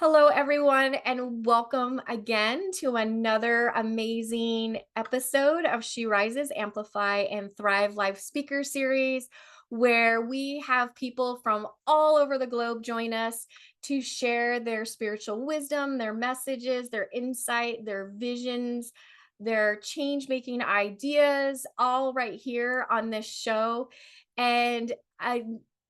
Hello, everyone, and welcome again to another amazing episode of SheRises, Amplify, and Thrive Live Speaker Series, where we have people from all over the globe join us to share their spiritual wisdom, their messages, their insight, their visions, their change making ideas, all right here on this show. And I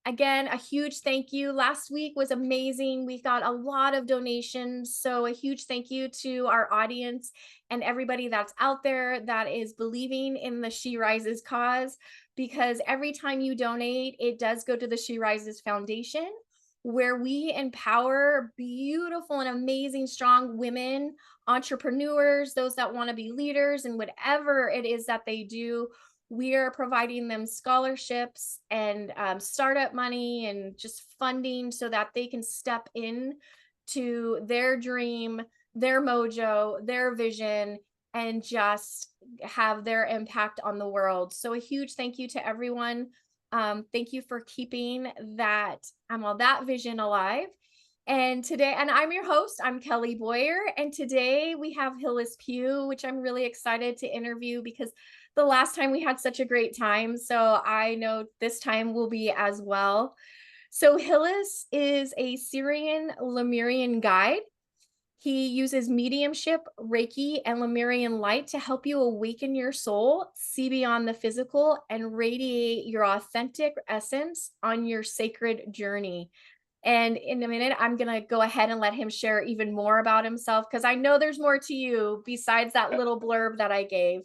Again, a huge thank you. Last week was amazing. We got a lot of donations. So, a huge thank you to our audience and everybody that's out there that is believing in the She Rises cause. Because every time you donate, it does go to the She Rises Foundation, where we empower beautiful and amazing, strong women, entrepreneurs, those that want to be leaders in whatever it is that they do. We are providing them scholarships and startup money and just funding so that they can step in to their dream, their mojo, their vision, and just have their impact on the world. So a huge thank you to everyone. Thank you for keeping that vision alive. And I'm your host, I'm Kelly Boyer. And today we have Hillis Pugh, which I'm really excited to interview because the last time we had such a great time. So I know this time will be as well. So Hillis is a Sirian-Lemurian guide. He uses mediumship, Reiki, and Lemurian light to help you awaken your soul, see beyond the physical, and radiate your authentic essence on your sacred journey. And in a minute, I'm going to go ahead and let him share even more about himself because I know there's more to you besides that little blurb that I gave.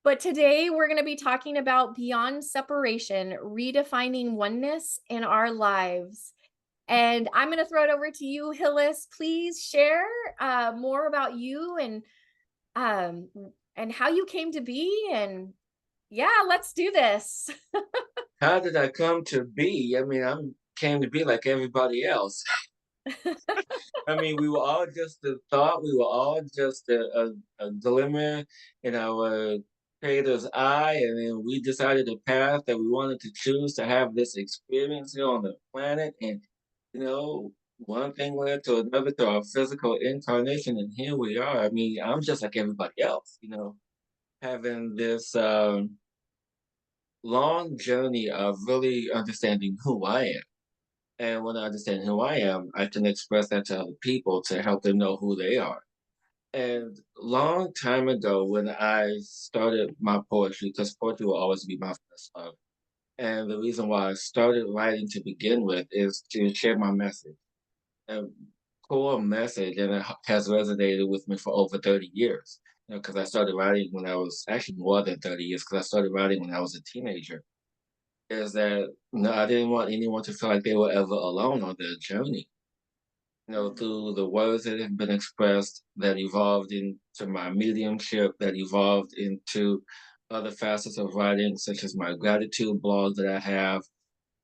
But today we're going to be talking about beyond separation, redefining oneness in our lives. And I'm going to throw it over to you, Hillis. Please share more about you um, and how you came to be. And yeah, let's do this. How did I come to be? I mean, I'm came to be like everybody else. I mean, we were all just a thought. We were all just a glimmer in our creator's eye, and then we decided the path that we wanted to choose to have this experience here on the planet. And you know, one thing led to another to our physical incarnation, and here we are. I mean, I'm just like everybody else. Having this long journey of really understanding who I am. And when I understand who I am, I can express that to other people to help them know who they are. And long time ago, when I started my poetry, because poetry will always be my first love. And the reason why I started writing to begin with is to share my message. A core message, and it has resonated with me for over 30 years. Because I started writing when I was actually more than 30 years, because I started writing when I was a teenager is that no, I didn't want anyone to feel like they were ever alone on their journey. Through the words that have been expressed that evolved into my mediumship, that evolved into other facets of writing, such as my gratitude blog that I have,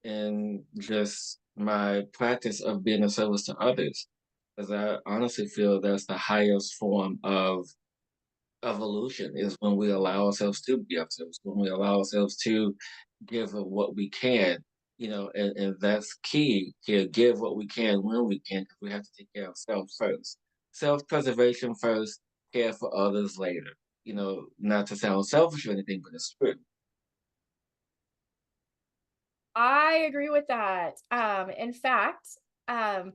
and just my practice of being of service to others. Because I honestly feel that's the highest form of evolution is when we allow ourselves to be ourselves, when we allow ourselves to give of what we can, and that's key here. Give what we can when we can, because we have to take care of ourselves first. Self preservation first, care for others later. Not to sound selfish or anything, but it's true. I agree with that. In fact, um,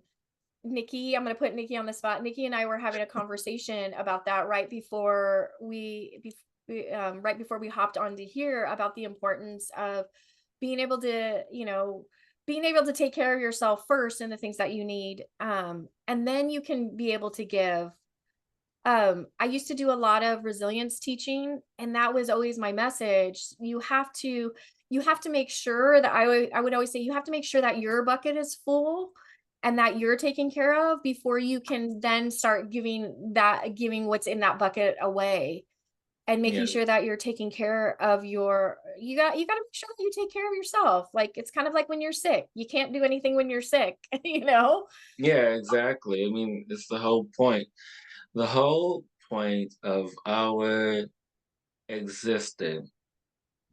Nikki, I'm going to put Nikki on the spot. Nikki and I were having a conversation about that right before we hopped onto here about the importance of being able to, being able to take care of yourself first and the things that you need. And then you can be able to give. I used to do a lot of resilience teaching, and that was always my message. You have to make sure that I would always say you have to make sure that your bucket is full and that you're taken care of before you can then start giving what's in that bucket away and making Yeah, sure that you're taking care of you got to make sure that you take care of yourself. Like it's kind of like when you're sick. You can't do anything when you're sick, you know? yeah, exactly. I mean, it's the whole point. The whole point of our existence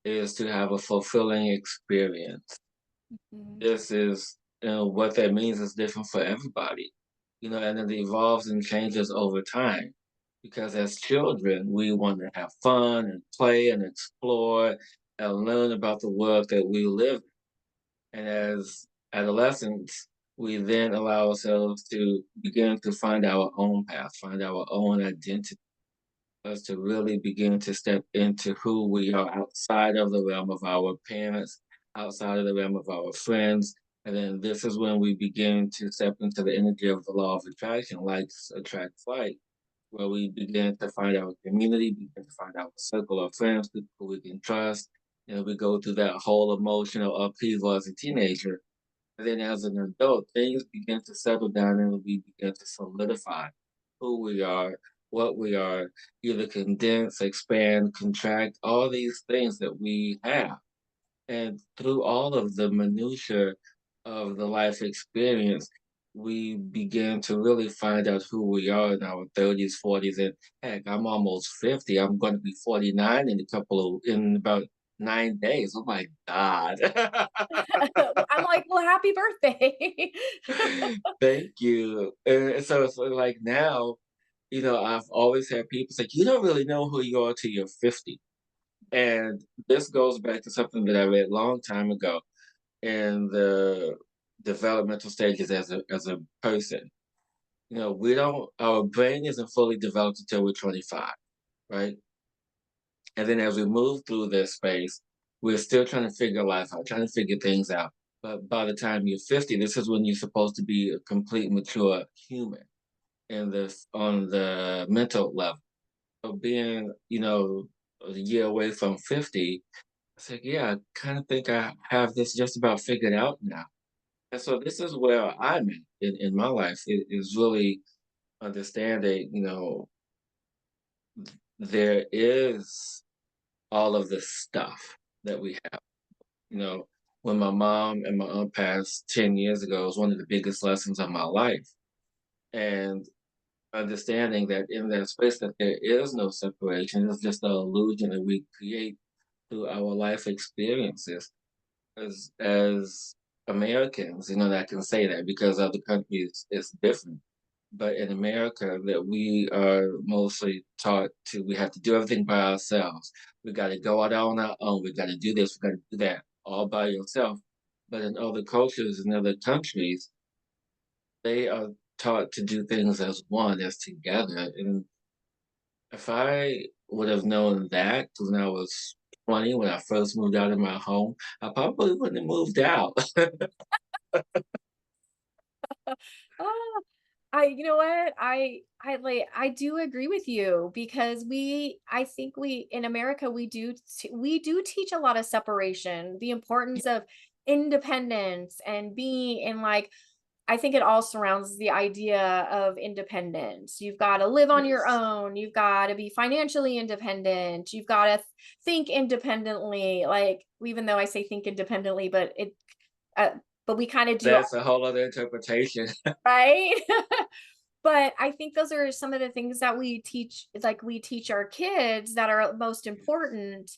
is to have a fulfilling experience. Mhm. This is what that means is different for everybody. and it evolves and changes over time. Because as children, we want to have fun and play and explore and learn about the world that we live in. And as adolescents, we then allow ourselves to begin to find our own path, find our own identity, us to really begin to step into who we are outside of the realm of our parents, outside of the realm of our friends. And then this is when we begin to step into the energy of the law of attraction, likes attract like, where we begin to find our community, begin to find our circle of friends, people who we can trust. We go through that whole emotional upheaval as a teenager. And then as an adult, things begin to settle down and we begin to solidify who we are, what we are, either condense, expand, contract, all these things that we have. And through all of the minutia of the life experience, we begin to really find out who we are in our 30s, 40s, and heck, I'm almost 50. I'm going to be 49 in about 9 days. Oh my God. I'm like, well, happy birthday. Thank you. And so it's like now, I've always had people say, you don't really know who you are till you're 50. And this goes back to something that I read a long time ago in the developmental stages as a person. We don't our brain isn't fully developed until we're 25, right? And then as we move through this space, we're still trying to figure life out, trying to figure things out. But by the time you're 50, this is when you're supposed to be a complete mature human in this on the mental level. So being, a year away from 50, I said, yeah, I kind of think I have this just about figured out now. And so this is where I'm at in my life. It is really understanding, there is all of the stuff that we have. You know, when my mom and my aunt passed 10 years ago, it was one of the biggest lessons of my life. And understanding that in that space that there is no separation, it's just an illusion that we create through our life experiences. As Americans, that I can say that because other countries it's different. But in America, that we are mostly taught to we have to do everything by ourselves. We got to go out on our own. We got to do this. We got to do that all by yourself. But in other cultures and other countries, they are taught to do things as one, as together. And if I would have known that when I was 20, when I first moved out of my home, I probably wouldn't have moved out. Oh, you know what? I do agree with you because I think we in America we do teach a lot of separation, the importance of independence and being in like I think it all surrounds the idea of independence. You've got to live on your Yes. own. You've got to be financially independent. You've got to think independently. Like, even though I say think independently, uh, but we kind of do, That's a whole other interpretation. right? But I think those are some of the things that we teach, like we teach our kids that are most important.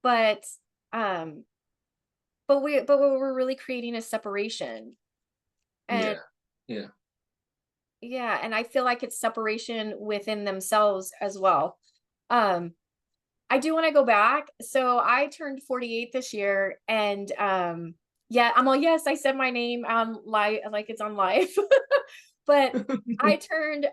But, um, but what we're really creating a separation. And Yeah. Yeah. yeah, and I feel like it's separation within themselves as well. Um, I do want to go back. So I turned 48 this year and yeah, I'm all yes, I said my name on live like it's on live. But I turned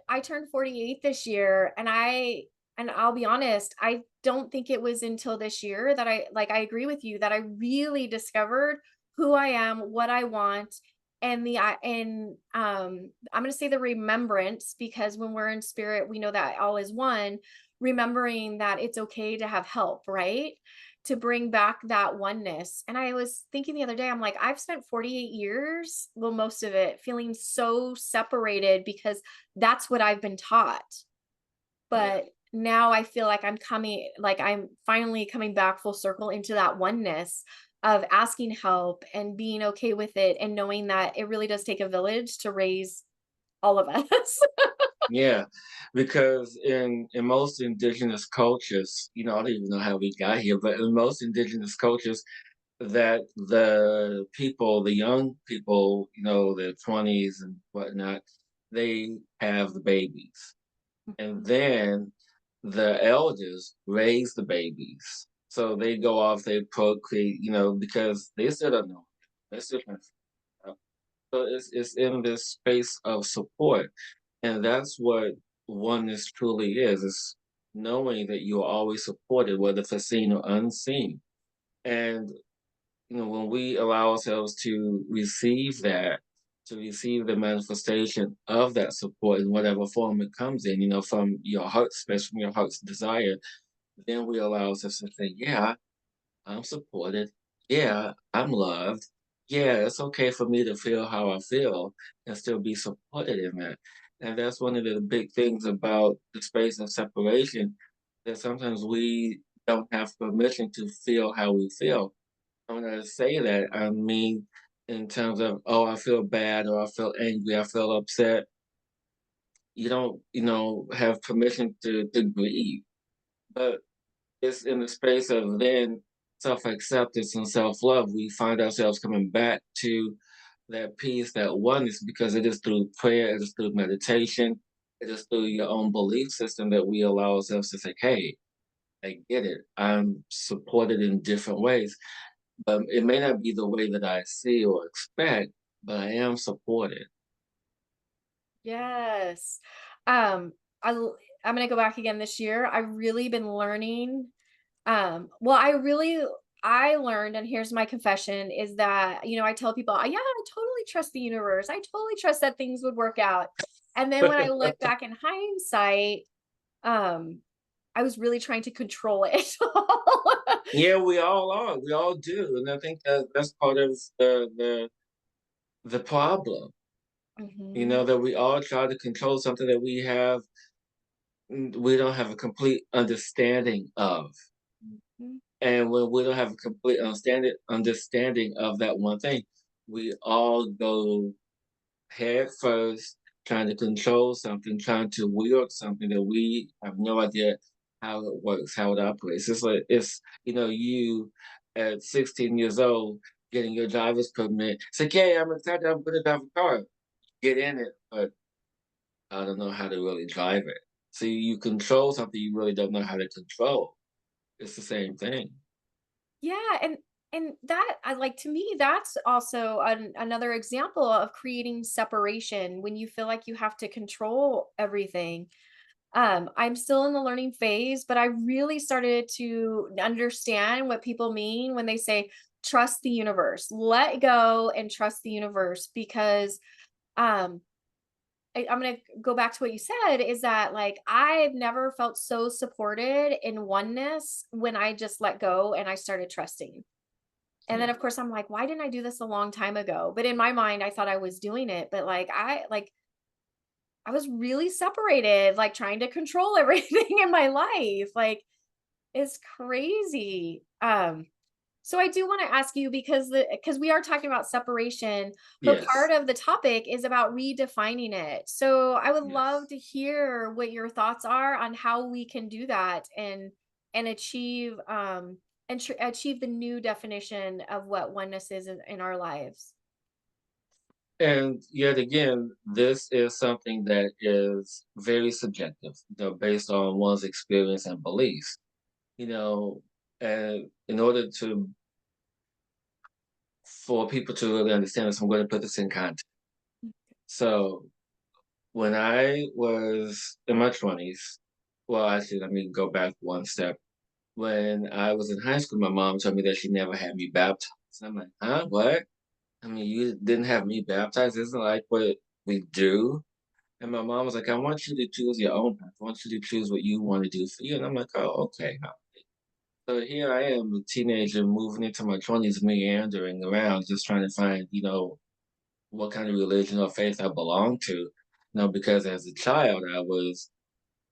48 this year and I'll be honest, I don't think it was until this year that I agree with you that I really discovered who I am, what I want, and I'm going to say the remembrance because when we're in spirit, we know that all is one, remembering that it's okay to have help, right? To bring back that oneness. And I was thinking the other day, I'm like, I've spent 48 years, well, most of it, feeling so separated because that's what I've been taught. Yeah. But now I feel like I'm finally coming back full circle into that oneness of asking help and being okay with it and knowing that it really does take a village to raise all of us. Yeah. Because in most indigenous cultures, I don't even know how we got here, but in most indigenous cultures, that the young people, their 20s and whatnot, they have the babies. And Mhm. then the elders raise the babies. So they go off, they procreate, because they still don't know. They're still trying to figure it out. So it's in this space of support. And that's what oneness truly is. It's knowing that you're always supported, whether foreseen or unseen. And when we allow ourselves to receive that, to receive the manifestation of that support in whatever form it comes in, from your heart space, from your heart's desire, then we allow ourselves to say, yeah, I'm supported. Yeah, I'm loved. Yeah, it's okay for me to feel how I feel and still be supported in that. And that's one of the big things about the space of separation, that sometimes we don't have permission to feel how we feel. When I say that, I mean in terms of, oh, I feel bad or I feel angry, I feel upset. You don't, have permission to grieve. But it's in the space of then self-acceptance and self-love, we find ourselves coming back to that peace, that oneness, because it is through prayer, it is through meditation, it is through your own belief system that we allow ourselves to say, hey, I get it. I'm supported in different ways. It may not be the way that I see or expect, but I am supported. Yes. Um, I l I'm gonna go back again this year. I've really been learning, well, I learned, and here's my confession, is that, I tell people, "Yeah, I totally trust the universe. I totally trust that things would work out." And then when I look back in hindsight, um, I was really trying to control it all. Yeah, we all are. We all do, and I think that that's part of the problem. Mhm. That we all try to control something that we don't have a complete understanding of. Mhm. And when we don't have a complete understanding of that one thing, we all go head first, trying to control something, trying to wield something that we have no idea how it works, how it operates. It's like you at 16 years old getting your driver's permit. It's like, yeah, I'm excited, I'm gonna drive a car. Get in it, but I don't know how to really drive it. So you control something you really don't know how to control. It's the same thing. Yeah, and that I like, to me, that's also another example of creating separation when you feel like you have to control everything. I'm still in the learning phase, but I really started to understand what people mean when they say trust the universe. Let go and trust the universe, because um I'm going to go back to what you said, is that, like, I've never felt so supported in oneness when I just let go and I started trusting. And then, Yeah. of course, I'm like, why didn't I do this a long time ago? But in my mind, I thought I was doing it. But I was really separated, like trying to control everything in my life. Like, it's crazy. So I do want to ask you, because we are talking about separation, but part Yes. of the topic is about redefining it. So I would love Yes. to hear what your thoughts are on how we can do that and achieve achieve the new definition of what oneness is in our lives. And yet again, this is something that is very subjective, based on one's experience and beliefs. You know, and in order for people to really understand this, I'm going to put this in context. So when I was in my 20s, well, actually, let me go back one step. When I was in high school, my mom told me that she never had me baptized. And I'm like, huh? What? I mean, you didn't have me baptized? Isn't like what we do? And my mom was like, I want you to choose your own path. I want you to choose what you want to do for you. And I'm like, oh, okay. Huh." So here I am, a teenager moving into my 20s, meandering around, just trying to find, what kind of religion or faith I belong to. Because as a child, I was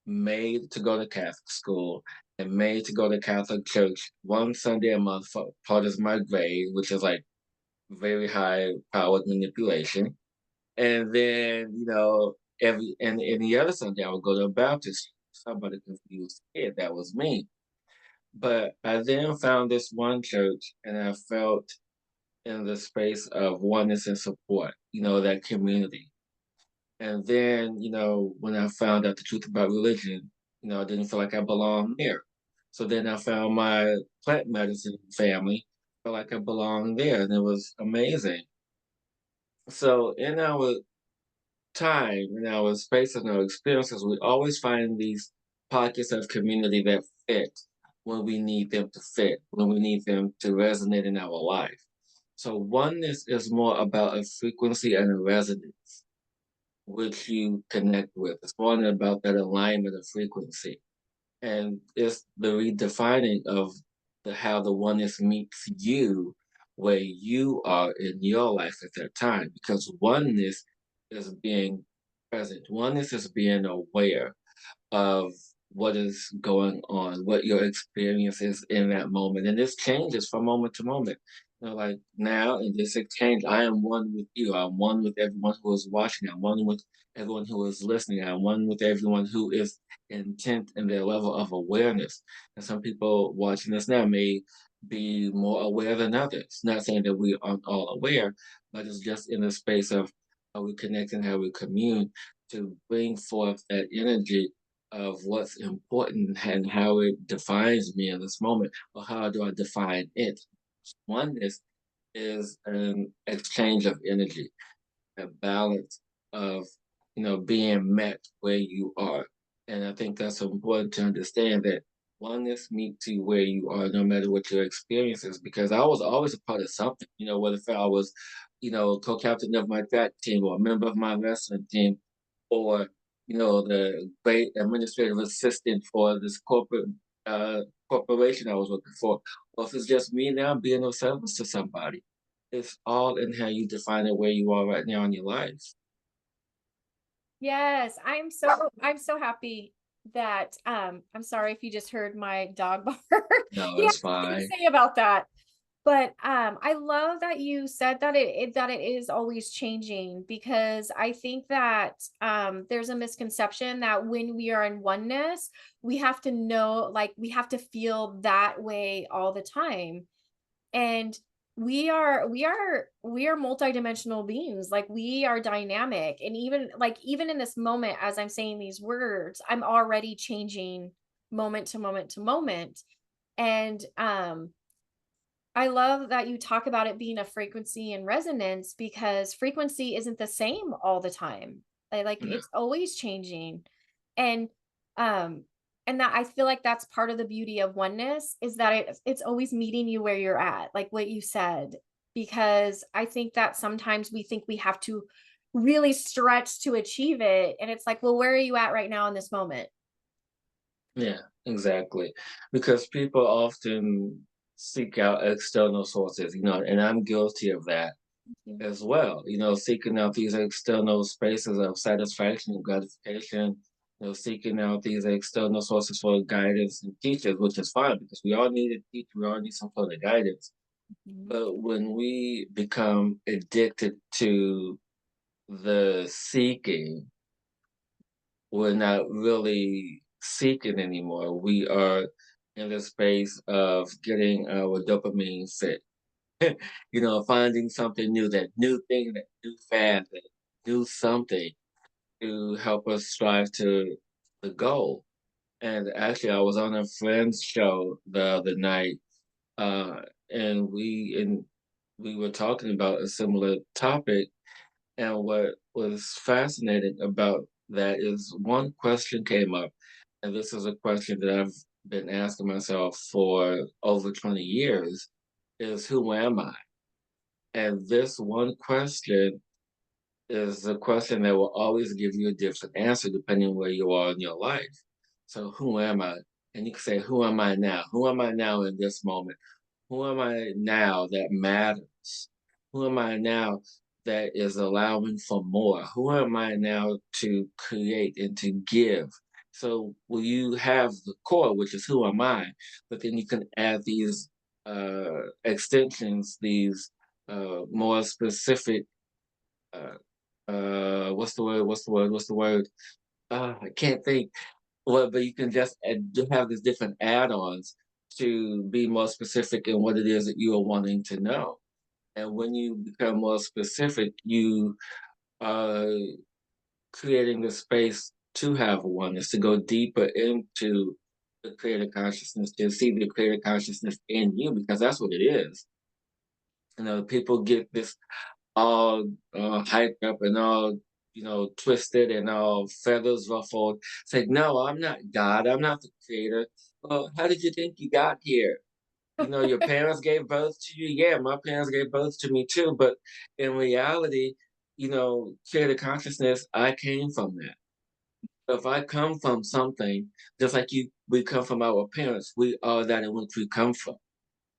made to go to Catholic school and made to go to Catholic church one Sunday a month for part of my grade, which is like very high powered manipulation. And then, every and any other Sunday I would go to a Baptist church. Somebody confused kid, that was me. But I then found this one church and I felt in the space of oneness and support, that community. And then, when I found out the truth about religion, I didn't feel like I belonged there. So then I found my plant medicine family, felt like I belonged there, and it was amazing. So in our time, in our space, and our experiences, we always find these pockets of community that fit when we need them to fit, when we need them to resonate in our life. So oneness is more about a frequency and a resonance which you connect with. It's more about that alignment of frequency. And it's the redefining of how the oneness meets you where you are in your life at that time. Because oneness is being present. Oneness is being aware of what is going on, what your experience is in that moment. And this changes from moment to moment. Like now in this exchange, I am one with you. I'm one with everyone who is watching. I'm one with everyone who is listening. I'm one with everyone who is intent in their level of awareness. And some people watching this now may be more aware than others. Not saying that we aren't all aware, but it's just in the space of how we connect and how we commune to bring forth that energy of what's important and how it defines me in this moment, or how do I define it. Oneness is an exchange of energy, a balance of being met where you are. And I think that's important to understand that oneness meets you where you are, no matter what your experience is. Because I was always a part of something, whether if I was, co-captain of my track team or a member of my wrestling team, or the great administrative assistant for this uh, corporation I was working for, or if it's just me now being of service to somebody. It's all in how you define it where you are right now in your life. Yes, I'm so happy that I'm sorry if you just heard my dog bark. No, He has it's something to fine. say about that. But I love that you said that that it is always changing, because I think that there's a misconception that when we are in oneness, we have to know, like we have to feel that way all the time. And we are multidimensional beings. Like we are dynamic, and even in this moment as I'm saying these words, I'm already changing moment to moment to moment. And I love that you talk about it being a frequency and resonance, because frequency isn't the same all the time. Like No. it's always changing. And um and that I feel like that's part of the beauty of oneness, is that it's always meeting you where you're at, like what you said. Because I think that sometimes we think we have to really stretch to achieve it. And it's like, well, where are you at right now in this moment? Yeah, exactly. Because people often seek out external sources, and I'm guilty of that Yeah. as well. Seeking out these external spaces of satisfaction and gratification, seeking out these external sources for guidance and teachers, which is fine because we all need a teacher, we all need some sort of guidance. Mhm. But when we become addicted to the seeking, we're not really seeking anymore. We are in the space of getting our dopamine fit. Finding something new, that new thing, that new fad, that new something to help us strive to the goal. And actually, I was on a friend's show the other night, uh, and we were talking about a similar topic. And what was fascinating about that is one question came up, and this is a question that I've been asking myself for over 20 years, is who am I? And this one question is a question that will always give you a different answer depending on where you are in your life. So who am I? And you can say, who am I now? Who am I now in this moment? Who am I now that matters? Who am I now that is allowing for more? Who am I now to create and to give? So, will you have the core, which is who am I? But then you can add these extensions, these more specific. Uh, what's the word? What's the word? What's the word? I can't think. Well, but you can just have these different add-ons to be more specific in what it is that you are wanting to know. And when you become more specific, you uh, creating the space to have oneness, to go deeper into the creator consciousness, to see the creator consciousness in you, because that's what it is. People get this all hyped up and all, twisted and all feathers ruffled. It's like, no, I'm not God. I'm not the creator. Well, how did you think you got here? Your parents gave birth to you. Yeah, my parents gave birth to me too. But in reality, creator consciousness, I came from that. So if I come from something, just like we come from our parents, we are that in which we come from.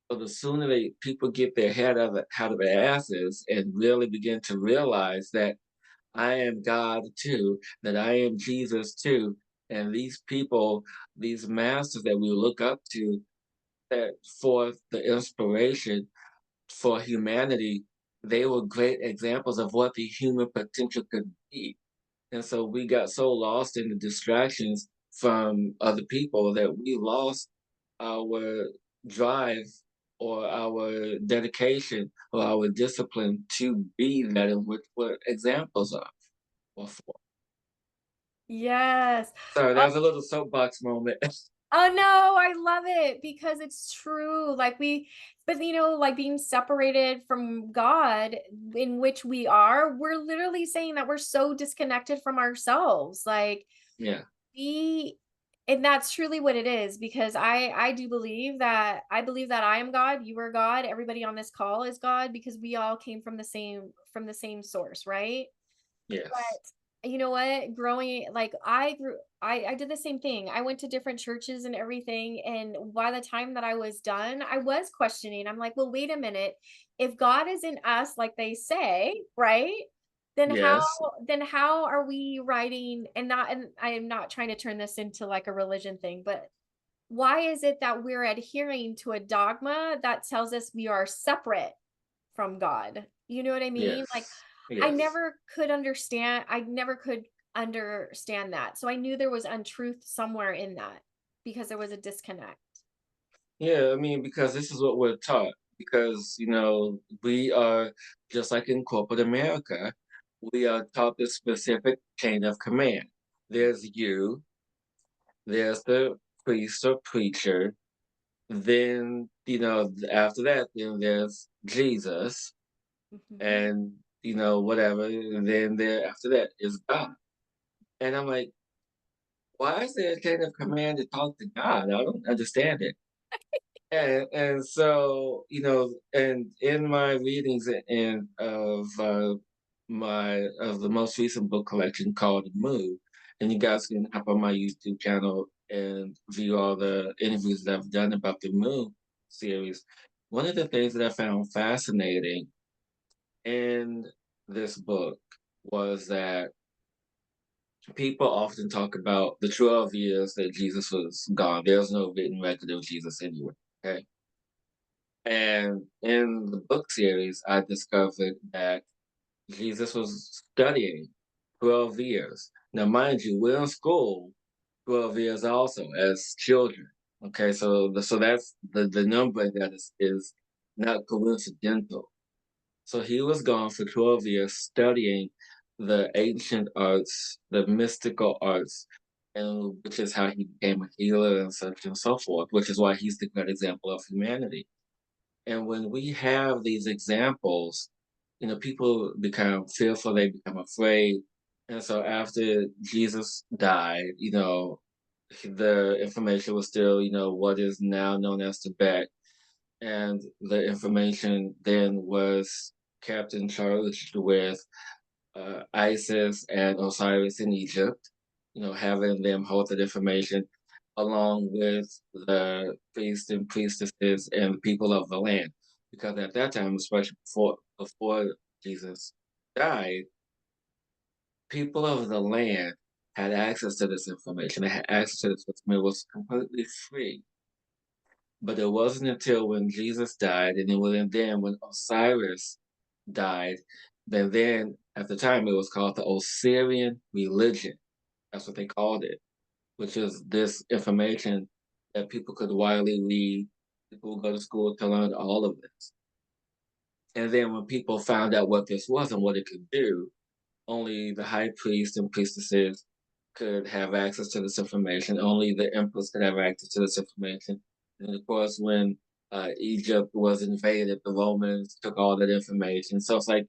So the sooner people get their head out of their asses and really begin to realize that I am God too, that I am Jesus too, and these people, these masters that we look up to, that for the inspiration for humanity, they were great examples of what the human potential could be. And so we got so lost in the distractions from other people that we lost our drive or our dedication or our discipline to be that in which we're examples of or for. Yes. Sorry, that was a little soapbox moment. Oh no, I love it because it's true. But like being separated from God, in which we are, we're literally saying that we're so disconnected from ourselves. Yeah, We, and that's truly what it is, because I do believe that I am God, you are God, everybody on this call is God, because we all came from the same source, right? yes, But you know what? Growing, like I grew, I did the same thing. I went to different churches and everything. And by the time that I was done, I was questioning. I'm like, well, wait a minute. If God is in us, like they say, right? Then how yes, then how are we writing, and I am not trying to turn this into like a religion thing, but why is it that we're adhering to a dogma that tells us we are separate from God? You know what I mean? Like yes, yes. I never could understand that. So I knew there was untruth somewhere in that, because there was a disconnect. Yeah, I mean, because this is what we're taught. Because, we are just like in corporate America, we are taught this specific chain of command. There's you, there's the priest or preacher, then, after that, then there's Jesus, Mhm. and, whatever, and then there after that is God. And I'm like, why is there a chain of command to talk to God? I don't understand it. And so, and in my readings and of the most recent book collection called Move, and you guys can hop on my YouTube channel and view all the interviews that I've done about the Move series. One of the things that I found fascinating in this book was that people often talk about the 12 years that Jesus was gone. There's no written record of Jesus anywhere. Okay. And in the book series, I discovered that Jesus was studying 12 years. Now, mind you, we're in school 12 years also as children. Okay, so that's the number that is not coincidental. So he was gone for 12 years studying the ancient arts, the mystical arts, and which is how he became a healer and such and so forth, which is why he's the great example of humanity. And when we have these examples, people become fearful, they become afraid. And so after Jesus died, the information was still, what is now known as Tibet. And the information then was kept in charge with Isis and Osiris in Egypt, having them hold that information along with the priests and priestesses and people of the land. Because at that time, especially before Jesus died, people of the land had access to this information. They had access to this information. It was completely free. But it wasn't until when Jesus died, and then when Osiris died, then at the time it was called the Osirian religion. That's what they called it, which is this information that people could widely read. People would go to school to learn all of this. And then when people found out what this was and what it could do, only the high priest and priestesses could have access to this information. Only the emperors could have access to this information. And of course, when Egypt was invaded, the Romans took all that information. So it's like,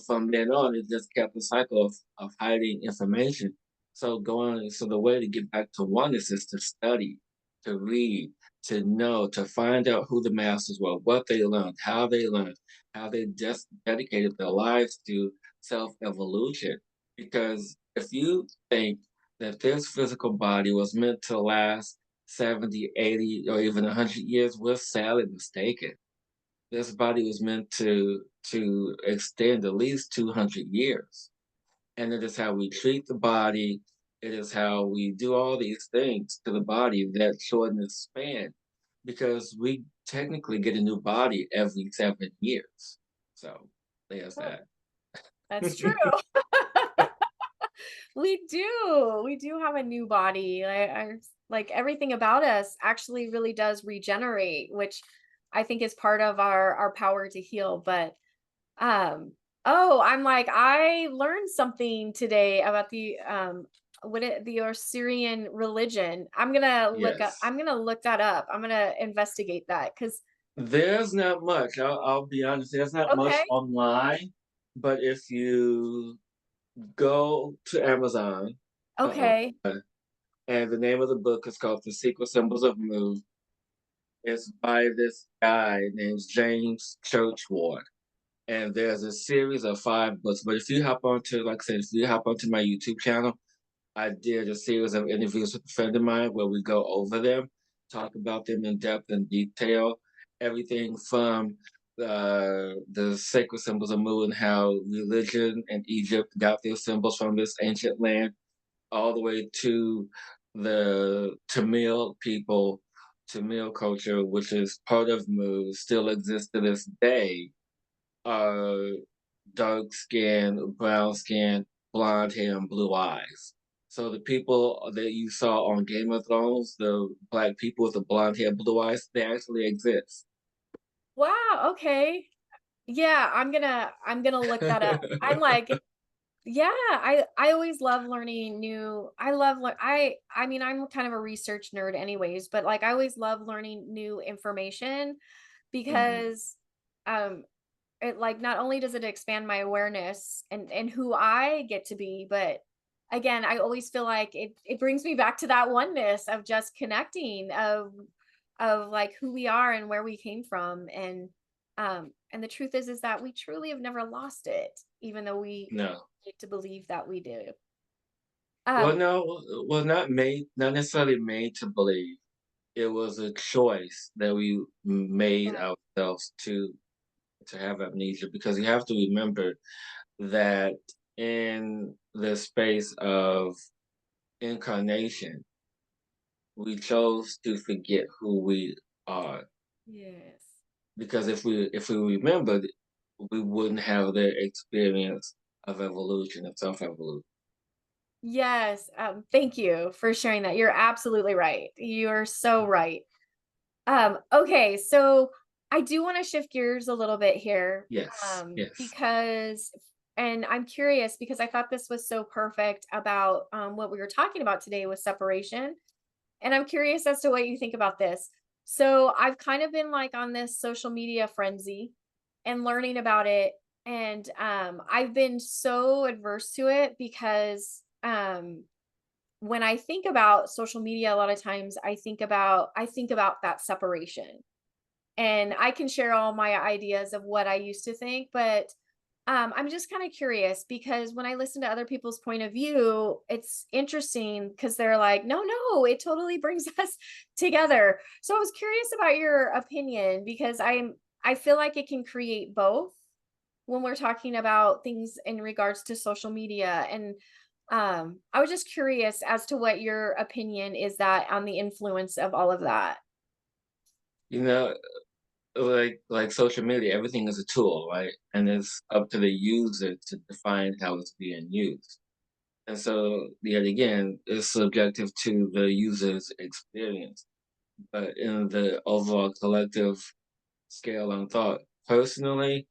from then on, it just kept the cycle of hiding information. So the way to get back to oneness is to study, to read, to know, to find out who the masters were, what they learned, how they just dedicated their lives to self-evolution. Because if you think that this physical body was meant to last 70, 80, or even 100 years, we're sadly mistaken. This body was meant to extend at least 200 years. And it is how we treat the body, it is how we do all these things to the body that shorten its span, because we technically get a new body every 7 years. So there's Oh, that. that's true. We do have a new body. Like everything about us actually really does regenerate, which I think is part of our power to heal. But oh, I'm like, I learned something today about your Syrian religion. Yes. I'm gonna look that up. I'm gonna investigate that because There's not much. I'll be honest, there's not much okay, online, but if you go to Amazon, uh-oh, okay. and the name of the book is called The Secret Symbols of Mu. It's by this guy named James Churchward. And there's a series of 5 books. But if you hop onto, like I said, if you hop onto my YouTube channel, I did a series of interviews with a friend of mine where we go over them, talk about them in depth and detail, everything from the sacred symbols of Mu and how religion and Egypt got their symbols from this ancient land, all the way to the Tamil people, Tamil culture, which is part of Mu, still exists to this day. Uh, Dark skin, brown skin, blonde hair, and blue eyes. So the people that you saw on Game of Thrones, the black people with the blonde hair, blue eyes, they actually exist. Wow, okay. Yeah, I'm gonna look that up. I'm like, yeah, I always love learning new. I mean, I'm kind of a research nerd anyways, but like I always love learning new information Hmm. because um it like not only does it expand my awareness and who I get to be, but again, I always feel like it brings me back to that oneness of just connecting of like who we are and where we came from and the truth is that we truly have never lost it even though we No. like to believe that we do. Well, Um no, well, not necessarily made to believe. It was a choice that we made right. ourselves to have amnesia, because you have to remember that in the space of incarnation, we chose to forget who we are, Yes. because if we remembered, we wouldn't have the experience of evolution, of self-evolution. Yes. Thank you for sharing that. You're absolutely right. You're so right. Okay, so I do want to shift gears a little bit here, Yes, yes. because, and I'm curious because I thought this was so perfect about what we were talking about today with separation. And I'm curious as to what you think about this. So I've kind of been like on this social media frenzy and learning about it. And I've been so adverse to it because when I think about social media, a lot of times I think about that separation. And I can share all my ideas of what I used to think, but I'm just kind of curious because when I listen to other people's point of view, it's interesting because they're like, no, no, it totally brings us together. So I was curious about your opinion because I feel like it can create both when we're talking about things in regards to social media. And I was just curious as to what your opinion is that on the influence of all of that. You know, like social media, everything is a tool, right? And it's up to the user to define how it's being used. And so, yet again, it's subjective to the user's experience. But in the overall collective scale on thought, personally,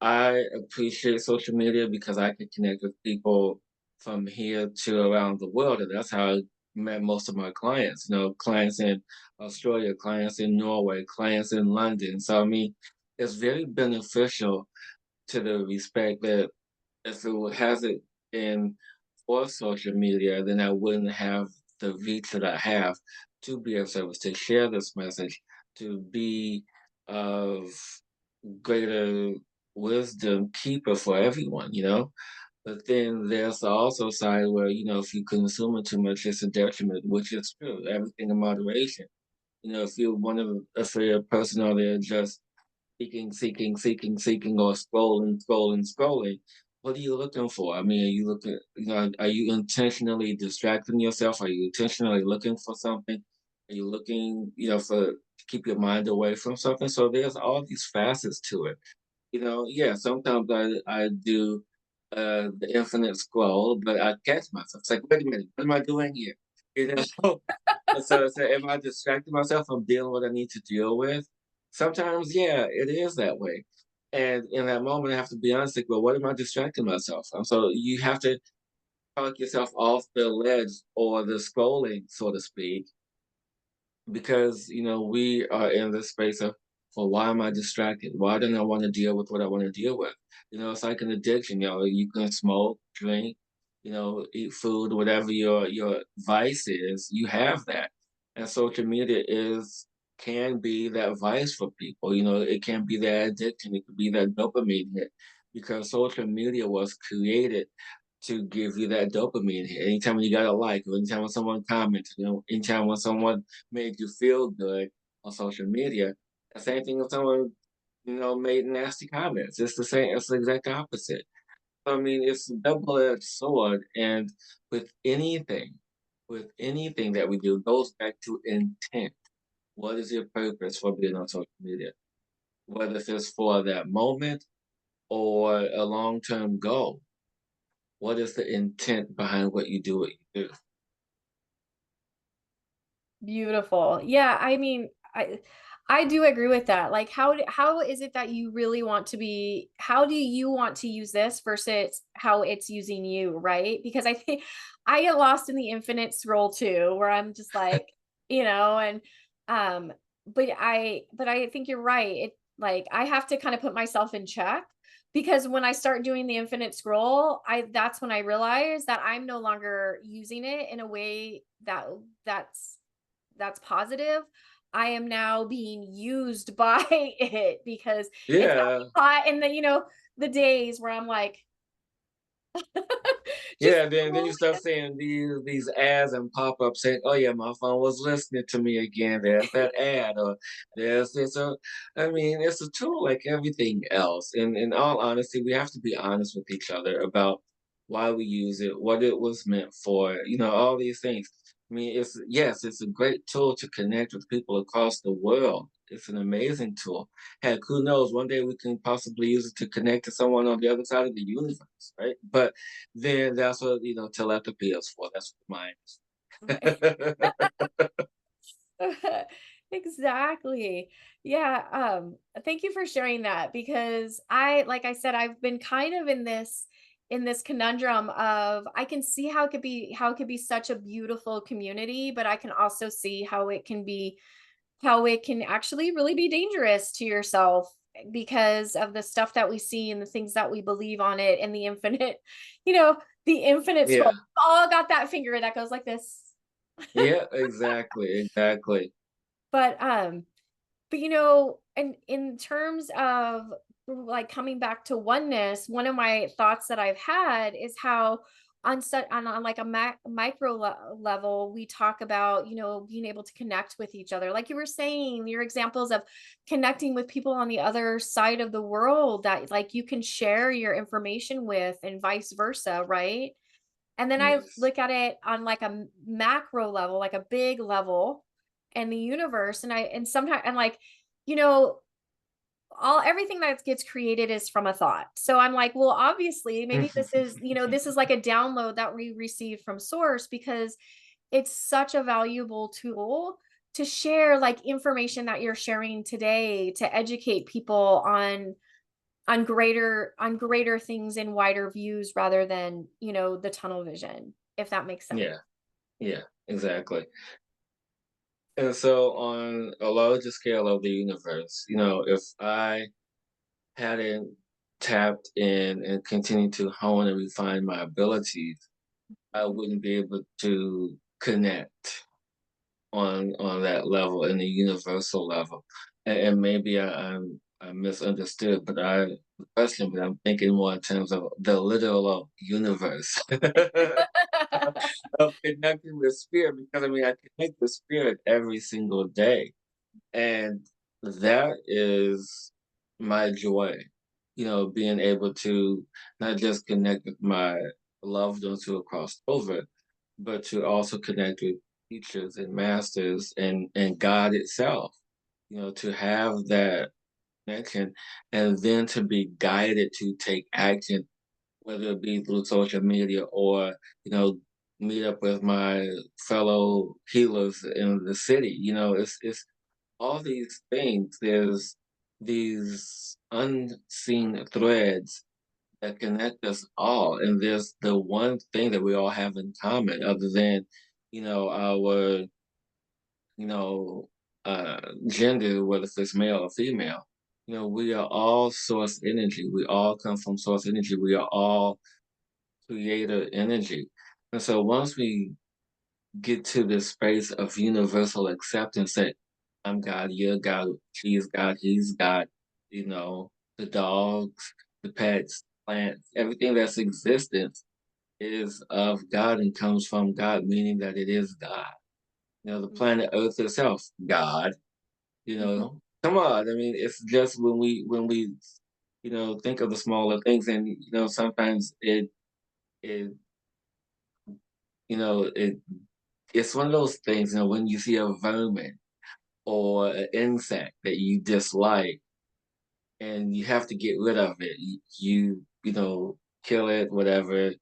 I appreciate social media because I can connect with people from here to around the world, and that's how I met most of my clients. Clients in Australia, clients in Norway, clients in London. So I mean, it's very beneficial to the respect that if it hasn't been for social media, then I wouldn't have the reach that I have to be of service, to share this message, to be of greater wisdom keeper for everyone. But then there's the also side where, if you consume it too much, it's a detriment, which is true. Everything in moderation. If you're a person out there just seeking, or scrolling, what are you looking for? I mean, are you intentionally distracting yourself? Are you intentionally looking for something? Are you looking, for to keep your mind away from something? So there's all these facets to it. Yeah, sometimes I do the infinite scroll, but I catch myself. It's like, wait a minute, what am I doing here? You know? So am I distracting myself from dealing with what I need to deal with? Sometimes, yeah, it is that way. And in that moment, I have to be honest, like, well, what am I distracting myself from? So you have to talk yourself off the ledge or the scrolling, so to speak, because we are in this space of, well, why am I distracted? Why don't I want to deal with what I want to deal with? It's like an addiction. You can smoke, drink, eat food, whatever your vice is, you have that. And social media is can be that vice for people. It can be that addiction, it could be that dopamine hit, because social media was created to give you that dopamine hit. Anytime when you got a like, or anytime when someone commented, anytime when someone made you feel good on social media. The same thing if someone, made nasty comments. It's the same, it's the exact opposite. I mean, it's a double-edged sword, and with anything, with anything that we do, it goes back to intent. What is your purpose for being on social media? Whether it's for that moment or a long-term goal. What is the intent behind what you do? Beautiful. Yeah, I mean, I do agree with that. Like how is it that you really want to be, how do you want to use this versus how it's using you, right? Because I think I get lost in the infinite scroll too, where I'm just like, and um but I think you're right. It like I have to kind of put myself in check because when I start doing the infinite scroll, I that's when I realize that I'm no longer using it in a way that's that's positive. I am now being used by it because it's got me Yeah, caught in the days where I'm like just yeah, then you start scrolling. seeing these ads and pop up saying, "Oh yeah, my phone was listening to me again." There's that ad, or there's this. I mean, it's a tool like everything else. And in all honesty, we have to be honest with each other about why we use it, what it was meant for. All these things. I mean, it's a great tool to connect with people across the world. It's an amazing tool. Heck, who knows? One day we can possibly use it to connect to someone on the other side of the universe, right? But then that's what, telepathy is for. That's what the mind Right. is. Exactly. Yeah, thank you for sharing that because like I said, I've been kind of in this conundrum of I can see how it could be such a beautiful community, but I can also see how it can actually really be dangerous to yourself because of the stuff that we see and the things that we believe on it and the infinite, you know, the infinite scroll. Yeah. All got that finger that goes like this. Yeah, exactly, exactly. But and in terms of like coming back to oneness, one of my thoughts that I've had is how on like a micro level, we talk about, being able to connect with each other. Like you were saying, your examples of connecting with people on the other side of the world that like you can share your information with and vice versa, right? And then I Yes. look at it on like a macro level, like a big level in the universe. And sometimes, and like, you know, all everything that gets created is from a thought. So I'm like, well, obviously, maybe this is like a download that we receive from source because it's such a valuable tool to share like information that you're sharing today to educate people on greater things and wider views rather than, the tunnel vision, if that makes sense. Yeah, yeah, exactly. And so on a larger scale of the universe, if I hadn't tapped in and continued to hone and refine my abilities, I Mhm. wouldn't be able to connect on that level, in the universal level. And maybe I misunderstood, but I question, but I'm thinking more in terms of the literal universe of connecting with spirit, because I mean I connect with spirit every single day. And that is my joy, being able to not just connect with my loved ones who have crossed over, but to also connect with teachers and masters and God itself, to have that connection, and then to be guided to take action, whether it be through social media or, you know, meet up with my fellow healers in the city. It's all these things. There's these unseen threads that connect us all. And there's the one thing that we all have in common, other than, our, you know, gender, whether it's male or female. We are all source energy. We all come from source energy. We are all creator energy. And so once we get to this space of universal acceptance that I'm God, you're God, she's God, he's God, the dogs, the pets, plants, everything that's existence is of God and comes from God, meaning that it is God. The planet Earth itself, God, Mhm. come on. I mean, it's just when we think of the smaller things, and sometimes it it it's one of those things, when you see a vermin or an insect that you dislike and you have to get rid of it. You kill it, whatever.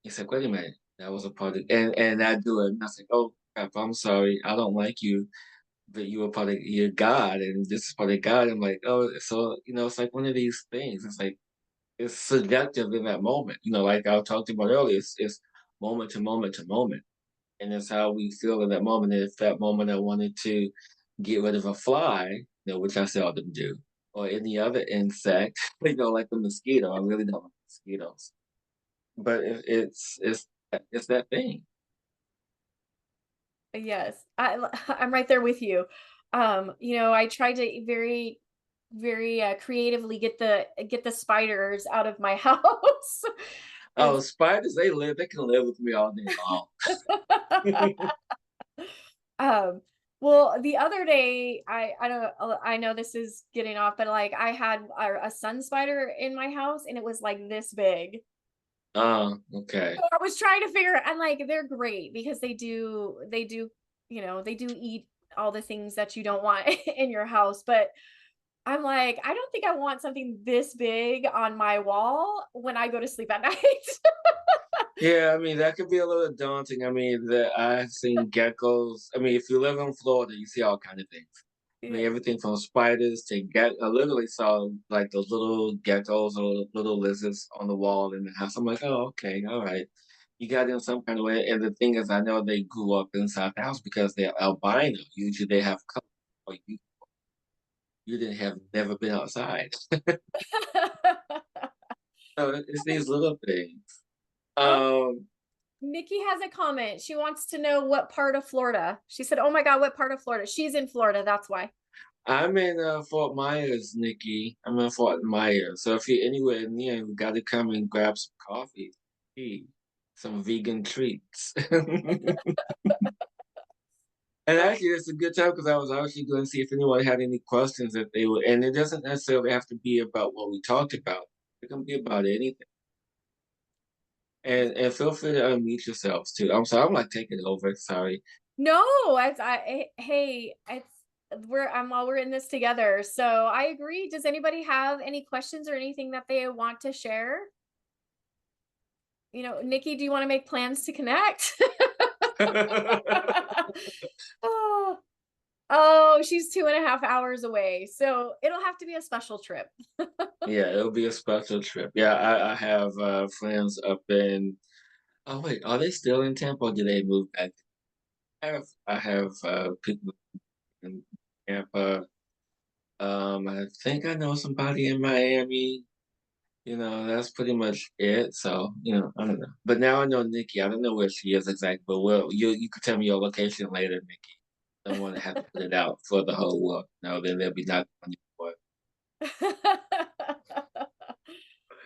It's like, wait a minute, that was a part of, and I do it. And I was like, oh crap, I'm sorry, I don't like you, but you were part of your God, and this is part of God. I'm like, oh, so it's like one of these things. It's like it's subjective in that moment. Like I talked about earlier, it's moment to moment to moment, and it's how we feel in that moment. And if that moment I wanted to get rid of a fly, which I seldom do, or any other insect, like a mosquito. I really don't like mosquitoes, but it's that thing. Yes, I'm right there with you. I try to very, very creatively get the spiders out of my house, and Oh, spiders, they can live with me all day long. um, well, the other day, I don't, I know this is getting off, but like I had a sun spider in my house, and it was like this big. Okay. So I was trying to figure, and like they're great because they do eat all the things that you don't want in your house, but I'm like, I don't think I want something this big on my wall when I go to sleep at night. Yeah, I mean, that could be a little daunting. I mean, I've seen geckos. I mean, if you live in Florida, you see all kind of things. I mean, Yeah. everything from spiders to I literally saw like those little geckos or little lizards on the wall in the house. I'm like, oh, okay, all right. You got in some kind of way. And the thing is, I know they grew up inside the house because they're albino. Usually they have color. Or you didn't have never been outside. So it's these little things. Oh, Um, Nikki has a comment. She wants to know what part of Florida. She said, "Oh my God, what part of Florida?" She's in Florida. That's why. I'm in Fort Myers, Nikki. I'm in Fort Myers. So if you're anywhere near, you got to come and grab some coffee, tea, some vegan treats. And actually, it's a good time because I was actually going to see if anyone had any questions that they would. And it doesn't necessarily have to be about what we talked about. It can be about anything. And feel free to unmute yourselves too. I'm sorry, I'm like taking over. Sorry. No, hey, it's we're in this together. So I agree. Does anybody have any questions or anything that they want to share? Nikki, do you want to make plans to connect? Oh, Oh, she's 2.5 hours away, so it'll have to be a special trip. Yeah, it'll be a special trip. Yeah, I have friends up in. Oh wait, are they still in Tampa or did they move back? I have people in Tampa. I think I know somebody in Miami. That's pretty much it. So, I don't know. But now I know Nikki. I don't know where she is exactly, but you could tell me your location later, Nikki. Don't want to have to put it out for the whole world. No, then they'll be knocking on your door.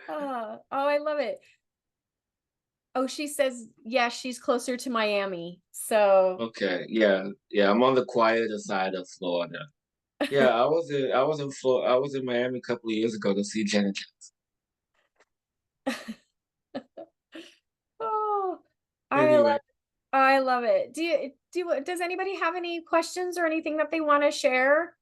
Oh, I love it. Oh, she says, yeah, she's closer to Miami. So Okay, yeah, yeah. I'm on the quieter side of Florida. Yeah, I was in Miami a couple of years ago to see Janet Jackson. oh, I Anyway, love I love it. Does anybody have any questions or anything that they want to share?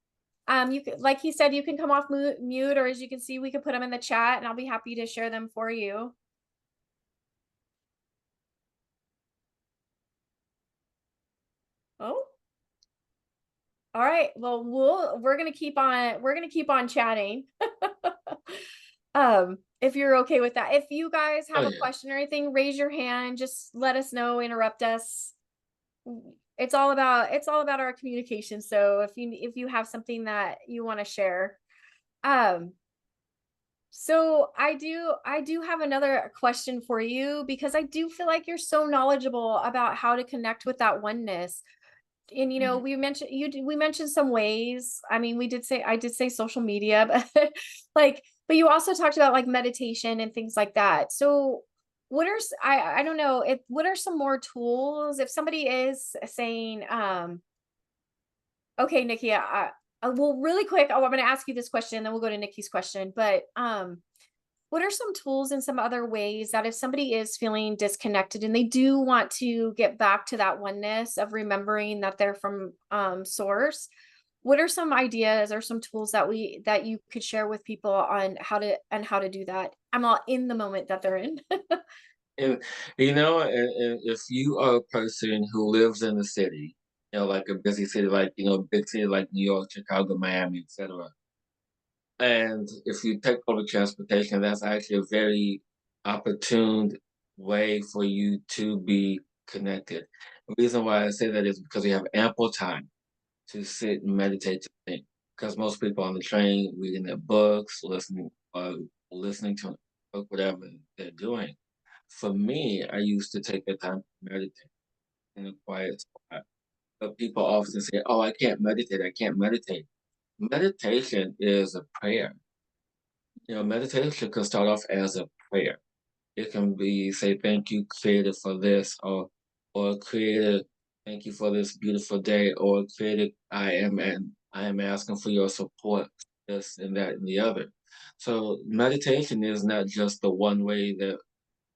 You could, like he said, you can come off mute, or as you can see, we could put them in the chat and I'll be happy to share them for you. Oh, all right. Well, we're gonna keep on chatting. If you're okay with that. If you guys oh have a yeah. question or anything, raise your hand. Just let us know, interrupt us. It's all about our communication. So if you have something that you want to share. Um, so I do have another question for you because I do feel like you're so knowledgeable about how to connect with that oneness. And Mhm. we mentioned some ways. I mean, I did say social media, but but you also talked about like meditation and things like that. So I don't know, if what are some more tools if somebody is saying, okay, Nikki, well, really quick, I'm going to ask you this question, then we'll go to Nikki's question. But what are some tools and some other ways that if somebody is feeling disconnected and they do want to get back to that oneness of remembering that they're from source, what are some ideas or some tools that you could share with people on how to do that? I'm all in the moment that they're in. And and if you are a person who lives in the city, like a busy city, like big city like New York, Chicago, Miami, etc. And if you take public transportation, that's actually a very opportune way for you to be connected. The reason why I say that is because you have ample time to sit and meditate to think. Because most people on the train reading their books, listening to a book, whatever they're doing. For me, I used to take the time to meditate in a quiet spot. But people often say, "Oh, I can't meditate. I can't meditate." Meditation is a prayer. Meditation can start off as a prayer. It can be say, "Thank you, Creator, for this," or "Creator, thank you for this beautiful day," or "Creator, I am asking for your support, this and that and the other." So meditation is not just the one way that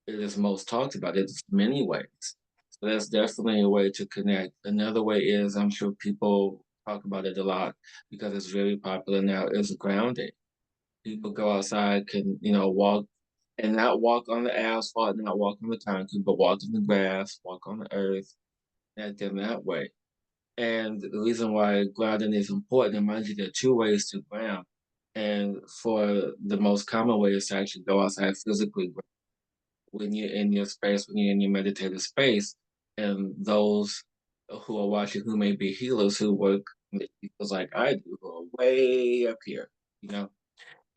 it is most talked about. It's many ways. So that's definitely a way to connect. Another way is I'm sure people talk about it a lot because it's very popular now is grounding. People go outside, can, walk and not walk on the asphalt, not walk on the concrete, but walk in the grass, walk on the earth, act in that way. And the reason why grounding is important, and mind you, there are two ways to ground. And for the most common way is to actually go outside physically when you're in your space, when you're in your meditative space. And those who are watching who may be healers who work with people like I do, who are way up here, you know,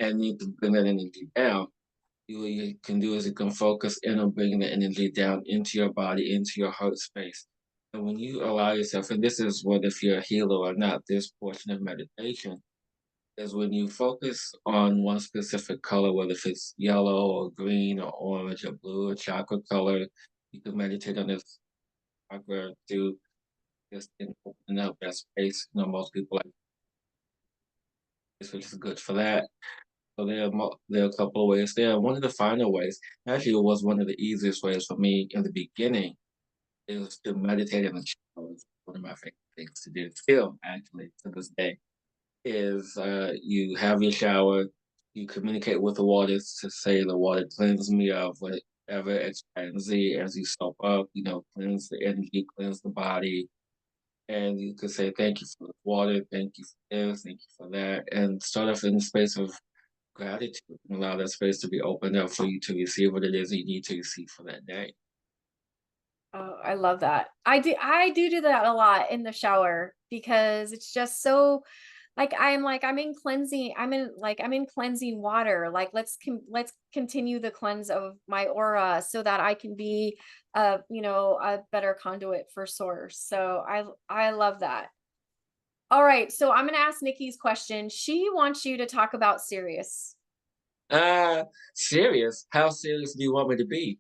and need to bring that energy down. What you can do is you can focus in on bringing the energy down into your body, into your heart space. And when you allow yourself, and this is what if you're a healer or not, this portion of meditation is when you focus on one specific color, whether if it's yellow or green or orange or blue or chocolate color, you can meditate on this chakra to just open up that space. Most people like this, which is good for that. So there are a couple of ways there. One of the final ways, actually, it was one of the easiest ways for me in the beginning, is to meditate in the shower. It's one of my favorite things to do still, actually, to this day. Is you have your shower, you communicate with the water to say the water cleanse me of whatever X, Y, and Z as you soap up, cleanse the energy, cleanse the body, And you could say, thank you for the water, thank you for this, thank you for that, and start off in the space of gratitude and allow that space to be opened up for you to receive what it is you need to receive for that day. Oh, I love that. I do that a lot in the shower because it's just so I'm in cleansing I'm in cleansing water. Like let's continue the cleanse of my aura so that I can be a better conduit for source. So I love that. All right, so I'm going to ask Nikki's question. She wants you to talk about Sirius. Serious? How serious do you want me to be?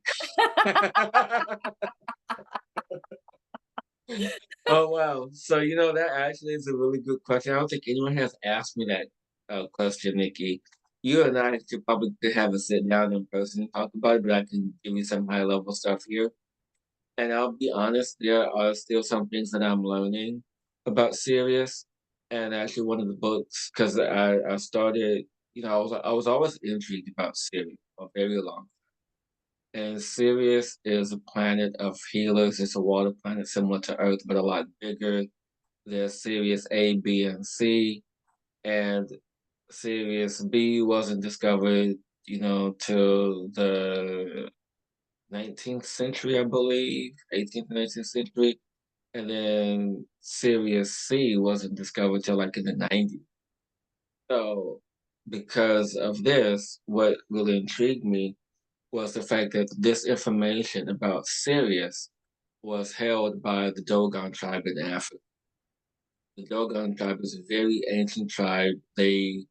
Oh wow. So that actually is a really good question. I don't think anyone has asked me that question, Nikki. You and I should probably have a sit down in person and talk about it, but I can give you some high level stuff here. And I'll be honest, there are still some things that I'm learning about Sirius. And actually, one of the books, because I started, I was always intrigued about Sirius for a very long. And Sirius is a planet of healers. It's a water planet similar to Earth, but a lot bigger. There's Sirius A, B, and C, and Sirius B wasn't discovered, till the 19th century, I believe, 18th, 19th century. And then Sirius C wasn't discovered till like in the 90s. So, because of this, what really intrigued me was the fact that this information about Sirius was held by the Dogon tribe in Africa. The Dogon tribe is a very ancient tribe. They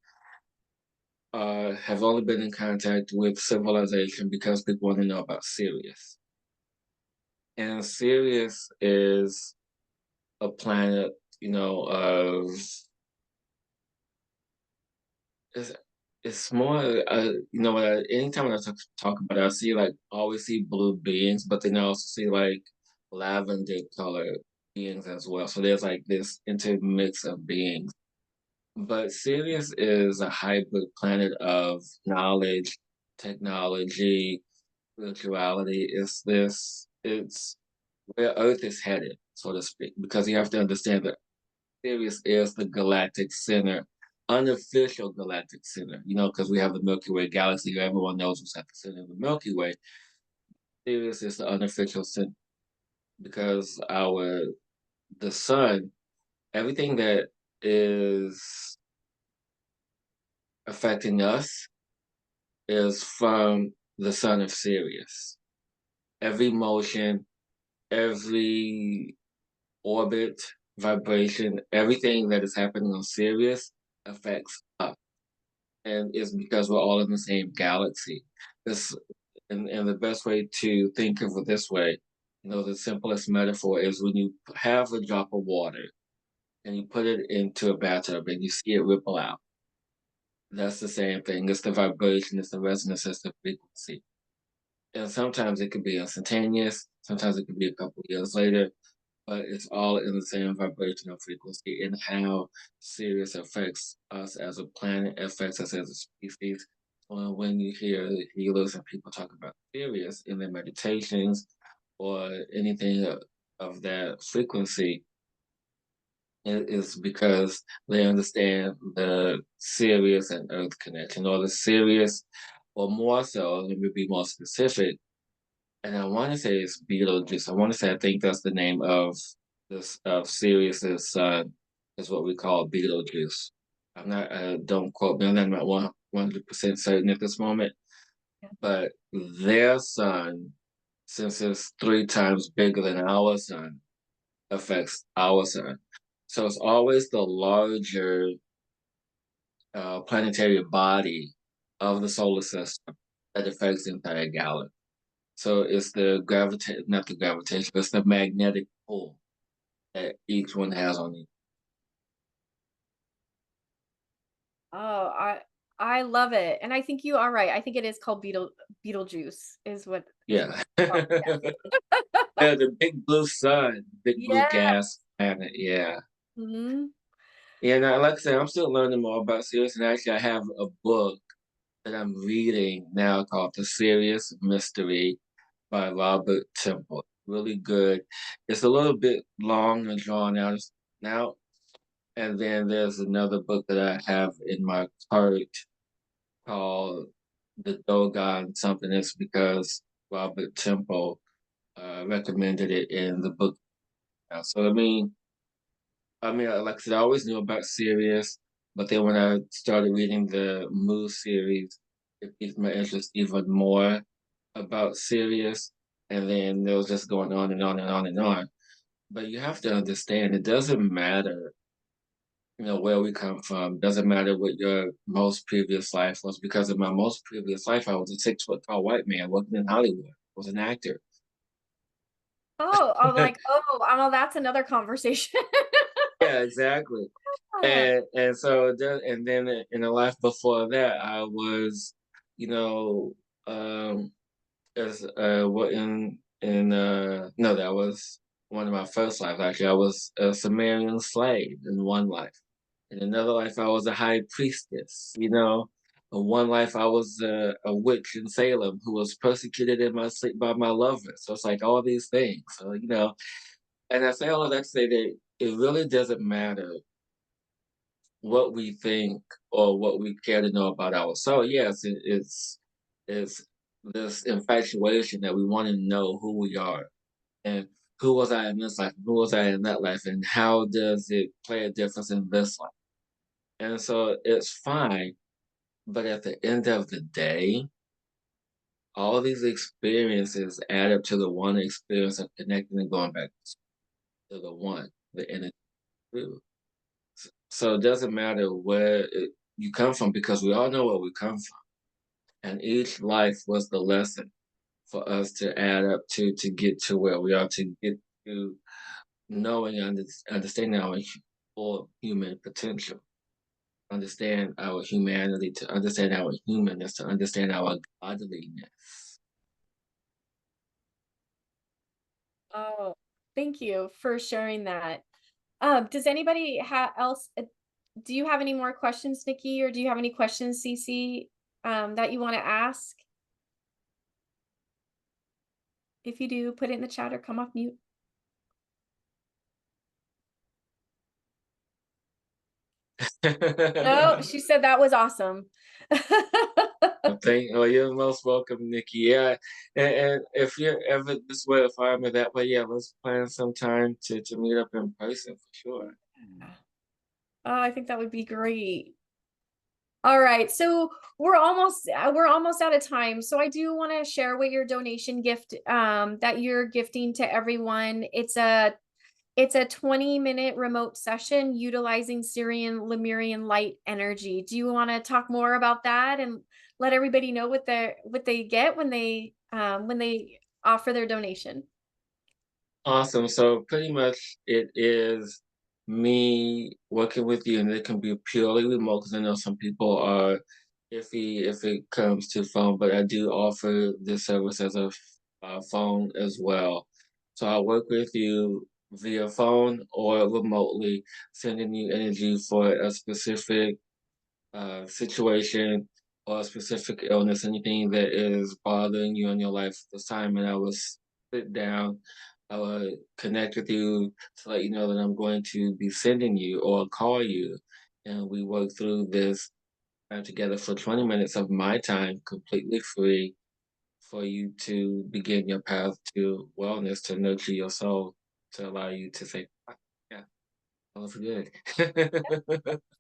have only been in contact with civilization because people want to know about Sirius. And Sirius is a planet, of it's, it's more, anytime when I talk about it, I see like always see blue beings, but then I also see like lavender color beings as well. So there's like this intermix of beings. But Sirius is a hybrid planet of knowledge, technology, spirituality. It's where Earth is headed, so to speak, because you have to understand that Sirius is the galactic center, unofficial galactic center, because we have the Milky Way galaxy. Everyone knows what's at the center of the Milky Way. Sirius is the unofficial center because the sun, everything that is affecting us is from the sun of Sirius. Every motion, every orbit, vibration, everything that is happening on Sirius affects us. And it's because we're all in the same galaxy. This and the best way to think of it this way, the simplest metaphor is when you have a drop of water and you put it into a bathtub and you see it ripple out. That's the same thing. It's the vibration, it's the resonance, it's the frequency. And sometimes it could be instantaneous, sometimes it could be a couple years later, but it's all in the same vibrational frequency. And how Sirius affects us as a planet, affects us as a species. Well, when you hear healers and people talk about Sirius in their meditations or anything of that frequency, it is because they understand the Sirius and Earth connection, or the Sirius, or more so, let me be more specific, and I want to say it's Beetlejuice. I want to say I think that's the name of this of Sirius's son is what we call Beetlejuice. I'm not. Don't quote me on that. I'm not 100% certain at this moment. But their son, since it's 3 times bigger than our sun, affects our sun. So it's always the larger planetary body of the solar system that affects the entire galaxy. So it's not the gravitation, it's the magnetic pull that each one has on you. Oh, I love it. And I think you are right. I think it is called Beetlejuice is what is what Yeah. it's called. Yeah, Yes. the big blue sun, big blue Yeah. gas planet. Yeah. Mhm. Yeah, now, like I said, I'm still learning more about Sirius, and actually, I have a book that I'm reading now called The Sirius Mystery by Robert Temple. really good. It's a little bit long and drawn out now. And then there's another book that I have in my cart called The Dogon something. It's because Robert Temple recommended it in the book. So like I said, I always knew about Sirius, but then when I started reading the Moose series, it piqued my interest even more about Sirius. And then it was just going on and on and on and on. But you have to understand, it doesn't matter, where we come from. Doesn't matter what your most previous life was, because in my most previous life, I was a 6 foot tall white man working in Hollywood. I was an actor. Oh, I'm like, oh, that's another conversation. Yeah, exactly. And then in the life before that, I was, you know, um, as what in no, that was one of my first lives. Actually, I was a Sumerian slave in one life. In another life, I was a high priestess. In one life, I was a witch in Salem who was persecuted in my sleep by my lover. So it's like all these things. So and I say all of that to say that it really doesn't matter what we think or what we care to know about ourselves. Yes, it's this infatuation that we want to know who we are and who was I in this life, who was I in that life, and how does it play a difference in this life. And so it's fine, but at the end of the day, all these experiences add up to the one experience of connecting and going back to the one, the inner truth. So it doesn't matter where you come from, because we all know where we come from. And each life was the lesson for us to add up to get to where we are, to get to knowing and understanding our full human potential, understand our humanity, to understand our humanness, to understand our godliness. Oh, thank you for sharing that. Does anybody else do you have any more questions, Nikki, or do you have any questions, Cece, that you want to ask? If you do, put it in the chat or come off mute. No, she said that was awesome. You're most welcome, Nikki. Yeah, and if you're ever this way, if I'm that way, yeah, let's plan some time to meet up in person for sure. Oh, I think that would be great. All right, so we're almost out of time. So I do want to share what your donation gift that you're gifting to everyone. It's a 20-minute remote session utilizing Sirian-Lemurian light energy. Do you want to talk more about that and let everybody know what they get when they offer their donation? Awesome. So pretty much it is me working with you, and it can be purely remote because I know some people are iffy if it comes to phone, but I do offer this service as a phone as well. So I work with you via phone or remotely, sending you energy for a specific situation or a specific illness, anything that is bothering you in your life. This time, and I will sit down, I will connect with you to let you know that I'm going to be sending you or call you, and we work through this time together for 20 minutes of my time, completely free, for you to begin your path to wellness, to nurture your soul, to allow you to say, "Ah, yeah, that was good."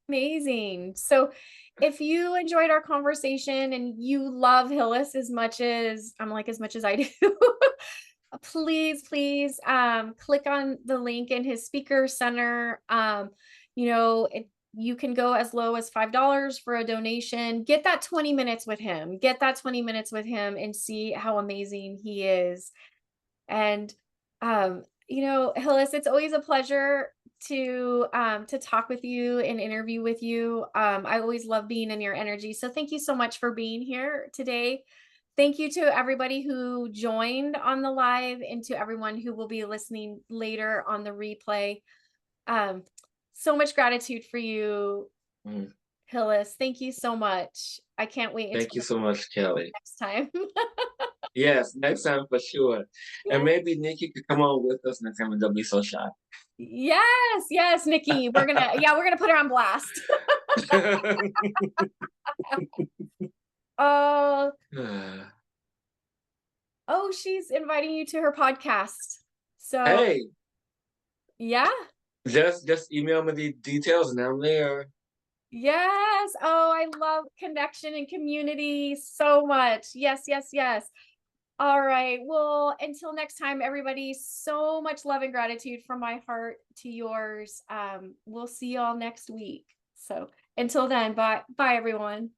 Amazing. So if you enjoyed our conversation and you love Hillis as much as I do, please click on the link in his speaker center. You can go as low as $5 for a donation. Get that 20 minutes with him. Get that 20 minutes with him and see how amazing he is. And Hillis, it's always a pleasure to talk with you and interview with you. I always love being in your energy. So thank you so much for being here today. Thank you to everybody who joined on the live and to everyone who will be listening later on the replay. Um, so much gratitude for you, Mm. Hillis. Thank you so much. I can't wait Thank you until so much, Kelly. next time. Yes, next time for sure. And Yeah. maybe Nikki could come on with us next time and don't be so shy. Yes, yes, Nikki. We're gonna put her on blast. Uh oh, she's inviting you to her podcast. So Hey, yeah. just email me the details and I'm there. Yes. Oh, I love connection and community so much. Yes, yes, yes. All right. Well, until next time, everybody, so much love and gratitude from my heart to yours. We'll see y'all next week. So until then, bye. Bye, everyone.